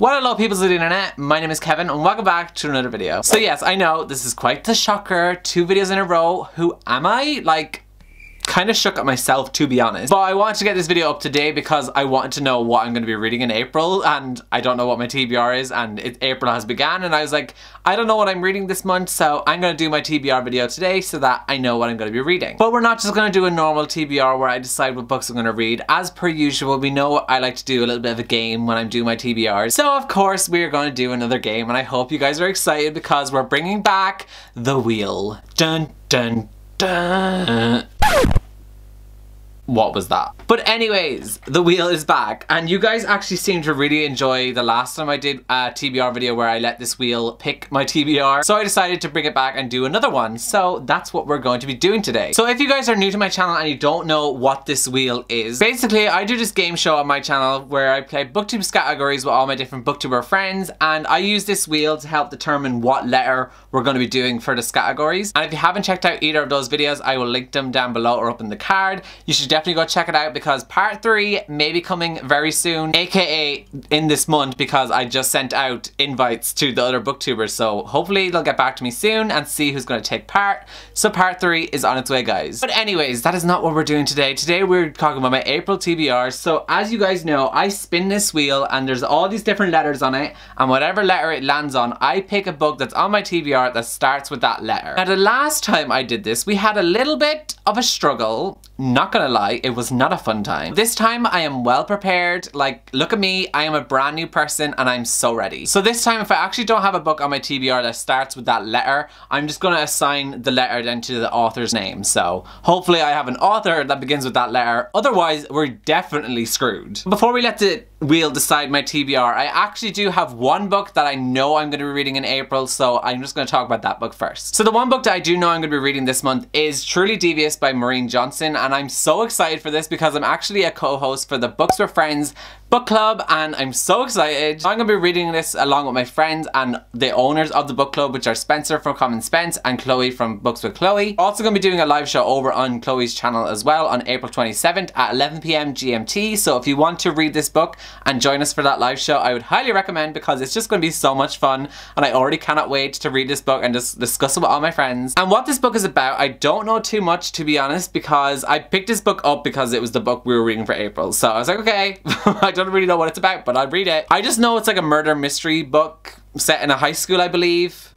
What hello peoples of the internet, my name is Kevin and welcome back to another video. So yes, I know this is quite the shocker, 2 videos in a row. Who am I? Like, kind of shook at myself to be honest. But I wanted to get this video up today because I wanted to know what I'm going to be reading in April, and I don't know what my TBR is, and April has begun and I was like, I don't know what I'm reading this month, so I'm going to do my TBR video today so that I know what I'm going to be reading. But we're not just going to do a normal TBR where I decide what books I'm going to read. As per usual, we know I like to do a little bit of a game when I'm doing my TBRs. So of course we are going to do another game, and I hope you guys are excited because we're bringing back The Wheel. Dun dun dun. What was that? But anyways, The Wheel is back, and you guys actually seem to really enjoy the last time I did a TBR video where I let this wheel pick my TBR. So I decided to bring it back and do another one. So that's what we're going to be doing today. So if you guys are new to my channel and you don't know what this wheel is, basically I do this game show on my channel where I play booktubes categories with all my different booktuber friends, and I use this wheel to help determine what letter we're going to be doing for the categories. And if you haven't checked out either of those videos, I will link them down below or up in the card. You should definitely go check it out because part 3 may be coming very soon, aka in this month, because I just sent out invites to the other booktubers, so hopefully they'll get back to me soon and see who's going to take part. So part 3 is on its way, guys. But anyways, that is not what we're doing today. Today we're talking about my April TBR. So as you guys know, I spin this wheel and there's all these different letters on it, and whatever letter it lands on, I pick a book that's on my TBR that starts with that letter. Now the last time I did this, we had a little bit of a struggle. Not gonna lie, it was not a fun time. This time I am well prepared. Like, look at me, I am a brand new person and I'm so ready. So this time, if I actually don't have a book on my TBR that starts with that letter, I'm just gonna assign the letter then to the author's name. So hopefully I have an author that begins with that letter. Otherwise, we're definitely screwed. Before we let the wheel decide my TBR, I actually do have one book that I know I'm gonna be reading in April, so I'm just gonna talk about that book first. So the one book that I do know I'm gonna be reading this month is Truly Devious by Maureen Johnson, and I'm so excited for this because I'm actually a co-host for the Books with Friends book club, and I'm so excited. I'm gonna be reading this along with my friends and the owners of the book club, which are Spencer from Common Spence and Chloe from Books with Chloe. Also gonna be doing a live show over on Chloe's channel as well on April 27th at 11 PM GMT. So if you want to read this book and join us for that live show, I would highly recommend, because it's just gonna be so much fun and I already cannot wait to read this book and just discuss it with all my friends. And what this book is about, I don't know too much, to be honest, because I picked this book up because it was the book we were reading for April. So I was like, okay, I don't really know what it's about, but I'll read it. I just know it's like a murder mystery book set in a high school, I believe.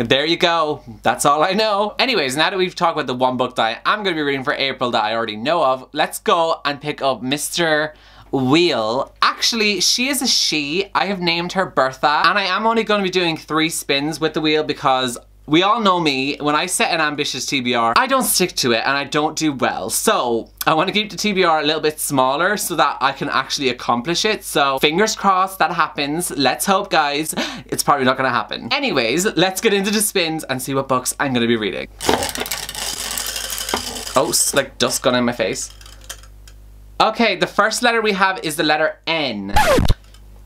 There you go. That's all I know. Anyways, now that we've talked about the one book that I am going to be reading for April that I already know of, let's go and pick up Mr. Wheel. Actually, she is a she. I have named her Bertha, and I am only going to be doing 3 spins with the wheel because we all know me. When I set an ambitious TBR, I don't stick to it and I don't do well. So I want to keep the TBR a little bit smaller so that I can actually accomplish it. So fingers crossed that happens. Let's hope, guys. It's probably not going to happen. Anyways, let's get into the spins and see what books I'm going to be reading. Oh, like dust got in my face. Okay, the first letter we have is the letter N.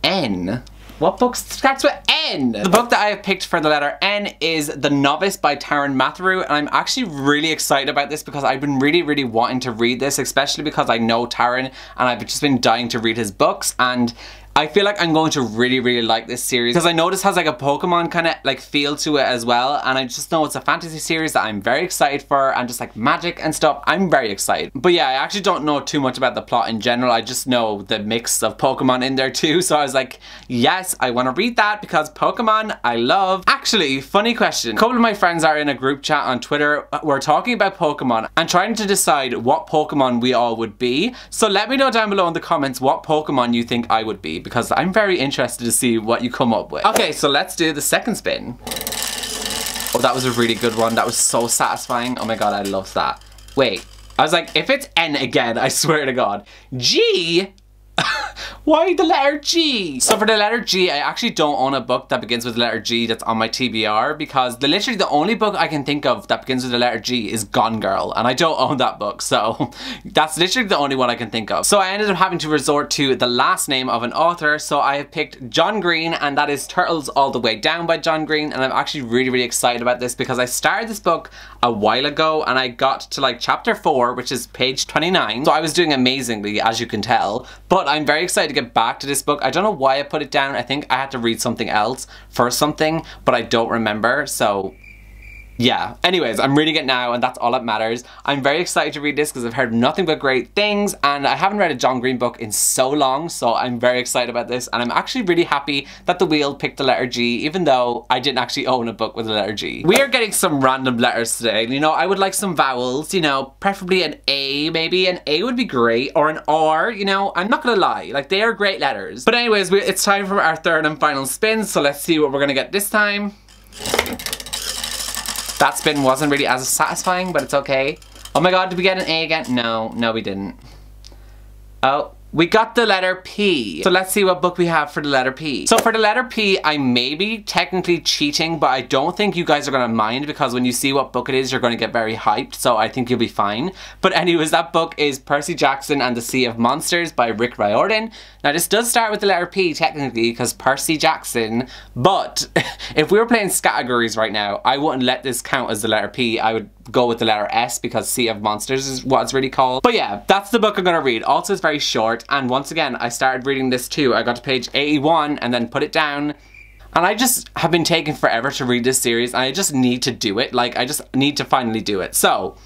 N? What book starts with N? The book that I have picked for the letter N is The Novice by Taran Matharu, and I'm actually really excited about this because I've been really wanting to read this, especially because I know Taran and I've just been dying to read his books, and I feel like I'm going to really like this series because I know this has like a Pokemon kind of like feel to it as well, and I just know it's a fantasy series that I'm very excited for, and just like magic and stuff, I'm very excited. But yeah, I actually don't know too much about the plot in general. I just know the mix of Pokemon in there too, so I was like, yes, I want to read that because Pokemon I love. Actually, funny question, a couple of my friends are in a group chat on Twitter. We're talking about Pokemon and trying to decide what Pokemon we all would be, so let me know down below in the comments what Pokemon you think I would be, because I'm very interested to see what you come up with. Okay, so let's do the second spin. Oh, that was a really good one. That was so satisfying. Oh my god, I loved that. Wait, I was like, if it's N again, I swear to god. G? Why the letter G? So for the letter G, I actually don't own a book that begins with the letter G that's on my TBR, because literally the only book I can think of that begins with the letter G is Gone Girl, and I don't own that book, so that's literally the only one I can think of. So I ended up having to resort to the last name of an author, so I have picked John Green, and that is Turtles All the Way Down by John Green, and I'm actually really excited about this because I started this book a while ago and I got to like chapter 4, which is page 29, so I was doing amazingly, as you can tell, but But I'm very excited to get back to this book. I don't know why I put it down. I think I had to read something else for something, but I don't remember, so yeah. Anyways, I'm reading it now and that's all that matters. I'm very excited to read this because I've heard nothing but great things, and I haven't read a John Green book in so long, so I'm very excited about this, and I'm actually really happy that The Wheel picked the letter G, even though I didn't actually own a book with the letter G. We are getting some random letters today. You know, I would like some vowels, you know, preferably an A, maybe. An A would be great, or an R, you know, I'm not gonna lie, like they are great letters. But anyways, it's time for our third and final spin, so let's see what we're gonna get this time. That spin wasn't really as satisfying, but it's okay. Oh my god, did we get an A again? No, we didn't. Oh, we got the letter P. So let's see what book we have for the letter P. So for the letter P, I may be technically cheating, but I don't think you guys are gonna mind, because when you see what book it is, you're gonna get very hyped, so I think you'll be fine. But anyways, that book is Percy Jackson and the Sea of Monsters by Rick Riordan. Now this does start with the letter P technically, because Percy Jackson, but if we were playing categories right now, I wouldn't let this count as the letter P. I would go with the letter S, because Sea of Monsters is what it's really called. But yeah, that's the book I'm gonna read. Also, it's very short, and once again, I started reading this too. I got to page 81 and then put it down. And I just have been taking forever to read this series, and I just need to do it. Like, I just need to finally do it. So,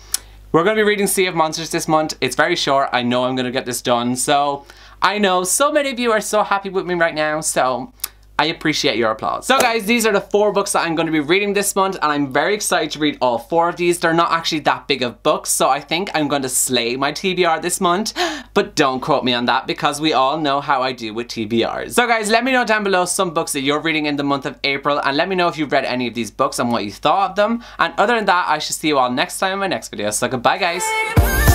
we're gonna be reading Sea of Monsters this month. It's very short. I know I'm gonna get this done. So, I know so many of you are so happy with me right now, so I appreciate your applause. So guys, these are the 4 books that I'm going to be reading this month, and I'm very excited to read all 4 of these. They're not actually that big of books, so I think I'm going to slay my TBR this month, but don't quote me on that, because we all know how I do with TBRs. So guys, let me know down below some books that you're reading in the month of April, and let me know if you've read any of these books and what you thought of them. And other than that, I shall see you all next time in my next video. So goodbye guys.